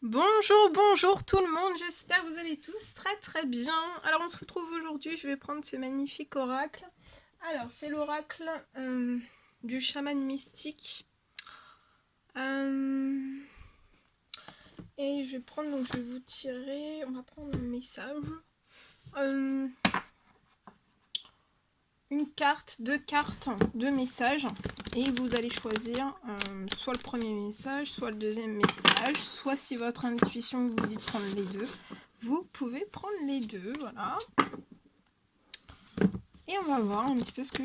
Bonjour, bonjour tout le monde, j'espère que vous allez tous très bien. Alors on se retrouve aujourd'hui, je vais prendre ce magnifique oracle. Alors c'est l'oracle du chaman mystique. Et je vais prendre, donc je vais vous tirer, on va prendre un message. Une carte, deux cartes, deux messages. Et vous allez choisir soit le premier message, soit le deuxième message, soit si votre intuition vous dit de prendre les deux, vous pouvez prendre les deux, voilà. Et on va voir un petit peu ce que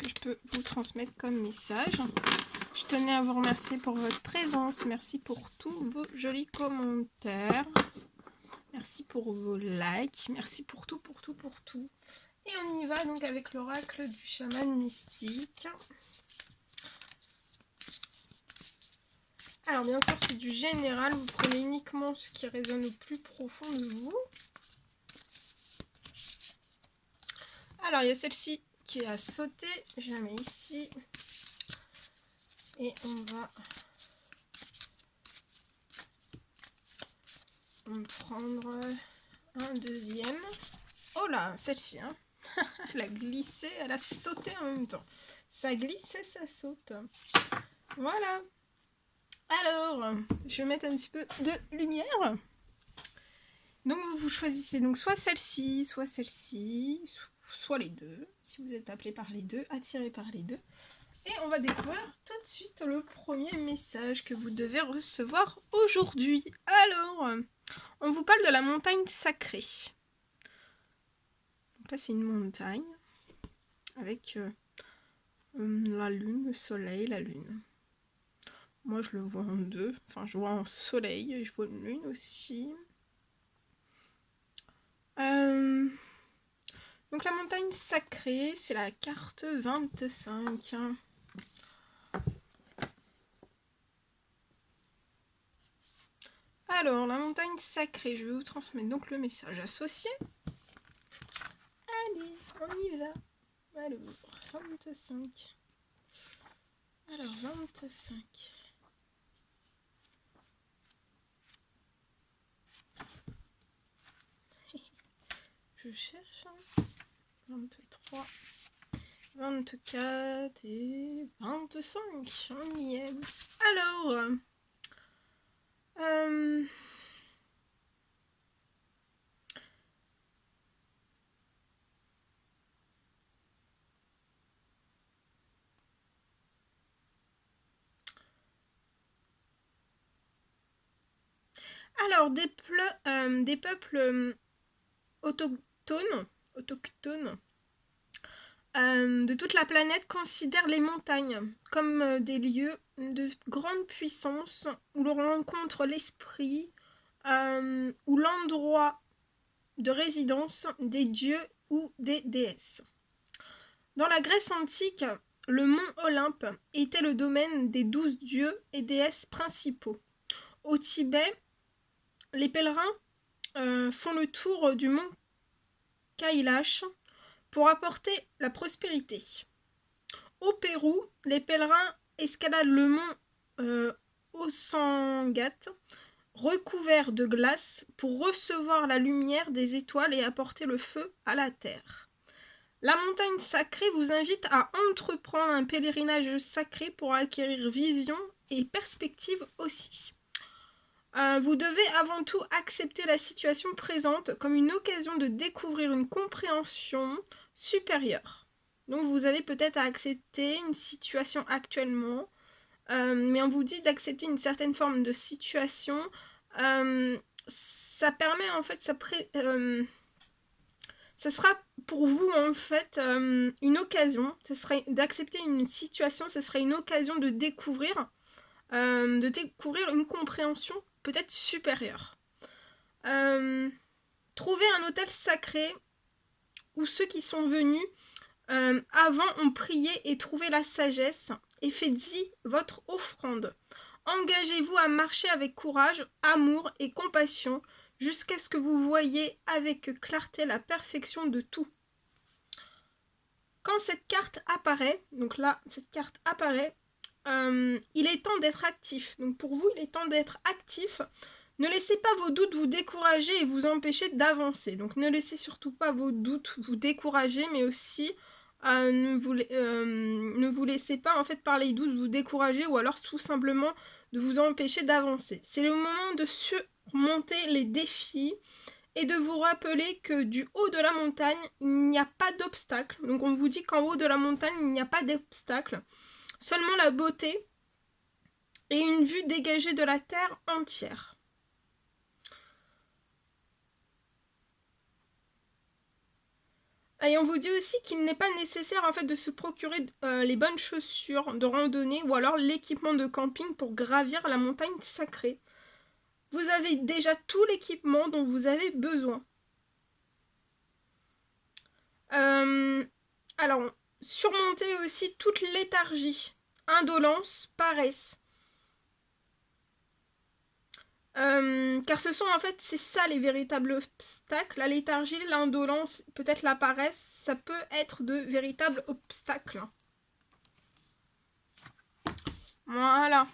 je peux vous transmettre comme message. Je tenais à vous remercier pour votre présence, merci pour tous vos jolis commentaires, merci pour vos likes, merci pour tout. Et on y va donc avec l'oracle du chaman mystique. Alors bien sûr c'est du général, vous prenez uniquement ce qui résonne au plus profond de vous. Alors il y a celle-ci qui a sauté, je la mets ici. Et on va prendre un deuxième. Oh là, celle-ci, hein. Elle a glissé, elle a sauté en même temps. Ça glisse et ça saute. Voilà. Alors, je vais mettre un petit peu de lumière. Donc vous choisissez donc soit celle-ci, soit les deux. Si vous êtes appelé par les deux, attiré par les deux. Et on va découvrir tout de suite le premier message que vous devez recevoir aujourd'hui. Alors, on vous parle de la montagne sacrée. Donc là, c'est une montagne avec la lune, le soleil, la lune. Moi, je le vois en deux. Enfin, je vois en soleil et je vois une lune aussi. Donc la montagne sacrée, c'est la carte 25. Alors, la montagne sacrée, je vais vous transmettre donc le message associé. Allez, on y va. Alors, 25. Alors, 25. Je cherche. 23. 24 et 25. On y est. Alors, des peuples autochtones de toute la planète considèrent les montagnes comme des lieux de grande puissance où l'on rencontre l'esprit ou l'endroit de résidence des dieux ou des déesses. Dans la Grèce antique, le mont Olympe était le domaine des 12 dieux et déesses principaux. Au Tibet, les pèlerins font le tour du mont Kailash pour apporter la prospérité. Au Pérou, les pèlerins escaladent le mont Osangat, recouvert de glace, pour recevoir la lumière des étoiles et apporter le feu à la terre. La montagne sacrée vous invite à entreprendre un pèlerinage sacré pour acquérir vision et perspective aussi. Vous devez avant tout accepter la situation présente comme une occasion de découvrir une compréhension supérieure. Donc vous avez peut-être à accepter une situation actuellement, mais on vous dit d'accepter une certaine forme de situation. Ça permet en fait, ça sera pour vous en fait une occasion. Ce serait d'accepter une situation, ce serait une occasion de découvrir une compréhension peut-être supérieure. Trouvez un autel sacré où ceux qui sont venus avant ont prié et trouvé la sagesse, et faites-y votre offrande. Engagez-vous à marcher avec courage, amour et compassion jusqu'à ce que vous voyiez avec clarté la perfection de tout. Quand cette carte apparaît, donc là, cette carte apparaît, il est temps d'être actif. Donc pour vous, il est temps d'être actif. Ne laissez pas vos doutes vous décourager et vous empêcher d'avancer. Donc ne laissez surtout pas vos doutes vous décourager, mais aussi ne vous laissez pas en fait par les doutes vous décourager ou alors tout simplement de vous empêcher d'avancer. C'est le moment de surmonter les défis et de vous rappeler que du haut de la montagne, il n'y a pas d'obstacle. Donc on vous dit qu'en haut de la montagne, il n'y a pas d'obstacle. Seulement la beauté et une vue dégagée de la terre entière. Et on vous dit aussi qu'il n'est pas nécessaire en fait de se procurer les bonnes chaussures de randonnée ou alors l'équipement de camping pour gravir la montagne sacrée. Vous avez déjà tout l'équipement dont vous avez besoin. Alors, surmonter aussi toute léthargie, indolence, paresse. Car ce sont en fait, c'est ça les véritables obstacles. La léthargie, l'indolence, peut-être la paresse, ça peut être de véritables obstacles. Voilà.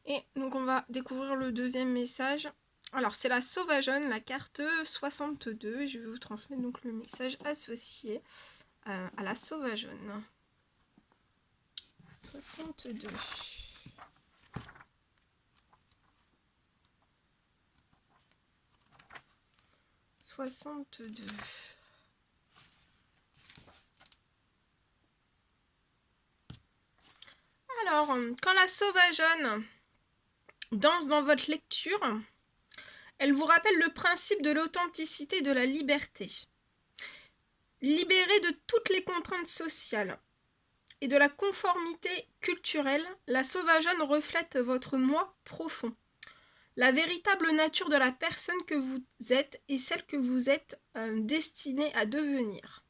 Et donc on va découvrir le deuxième message. Alors c'est la sauvageonne, la carte 62. Je vais vous transmettre donc le message associé à la sauvageonne. 62. Alors, quand la sauvageonne danse dans votre lecture, elle vous rappelle le principe de l'authenticité et de la liberté. Libérée de toutes les contraintes sociales et de la conformité culturelle, la sauvageonne reflète votre moi profond. La véritable nature de la personne que vous êtes et celle que vous êtes destinée à devenir.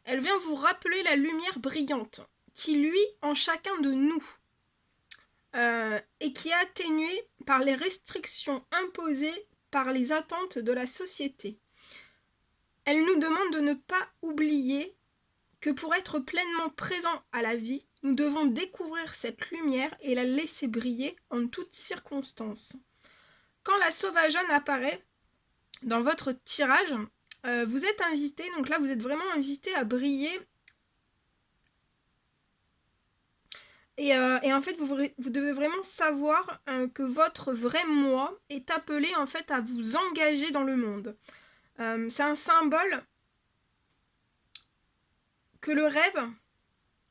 Elle vient vous rappeler la lumière brillante qui luit en chacun de nous et qui est atténuée par les restrictions imposées par les attentes de la société. Elle nous demande de ne pas oublier que pour être pleinement présent à la vie, nous devons découvrir cette lumière et la laisser briller en toutes circonstances. Quand la sauvageonne apparaît dans votre tirage, vous êtes invité, donc là vous êtes vraiment invité à briller. Et en fait, vous devez vraiment savoir que votre vrai moi est appelé en fait à vous engager dans le monde. C'est un symbole que le rêve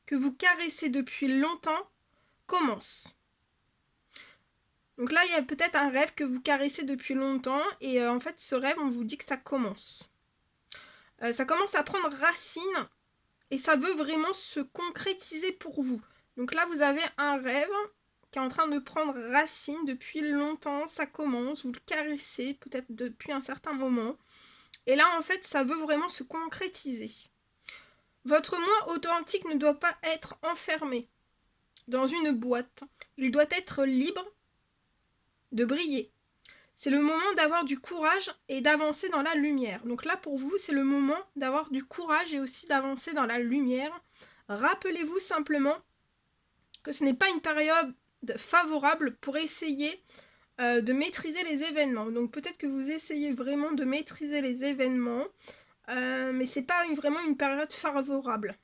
que vous caressez depuis longtemps commence. Donc là, il y a peut-être un rêve que vous caressez depuis longtemps et en fait, ce rêve, on vous dit que ça commence. Ça commence à prendre racine et ça veut vraiment se concrétiser pour vous. Donc là, vous avez un rêve qui est en train de prendre racine depuis longtemps, ça commence, vous le caressez peut-être depuis un certain moment. Et là, en fait, ça veut vraiment se concrétiser. Votre moi authentique ne doit pas être enfermé dans une boîte. Il doit être libre de briller. C'est le moment d'avoir du courage et d'avancer dans la lumière. Donc là, pour vous, c'est le moment d'avoir du courage et aussi d'avancer dans la lumière. Rappelez-vous simplement que ce n'est pas une période favorable pour essayer de maîtriser les événements. Donc peut-être que vous essayez vraiment de maîtriser les événements, mais c'est pas vraiment une période favorable.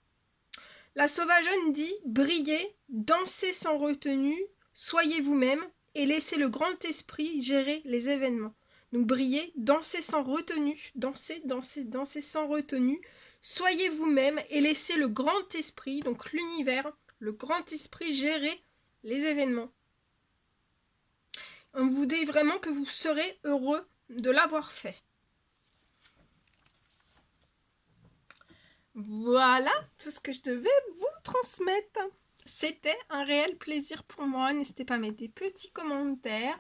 La sauvageonne dit « Brillez, dansez sans retenue, soyez vous-même et laissez le grand esprit gérer les événements. » Donc brillez, dansez sans retenue, dansez sans retenue, soyez vous-même et laissez le grand esprit, donc l'univers, le grand esprit gérer les événements. On vous dit vraiment que vous serez heureux de l'avoir fait. Voilà tout ce que je devais vous transmettre. C'était un réel plaisir pour moi. N'hésitez pas à mettre des petits commentaires,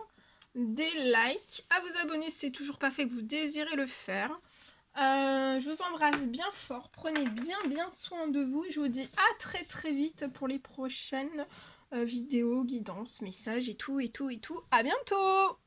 des likes, à vous abonner si c'est toujours pas fait que vous désirez le faire. Je vous embrasse bien fort. Prenez bien soin de vous. Je vous dis à très vite pour les prochaines vidéos, guidances, messages et tout. À bientôt!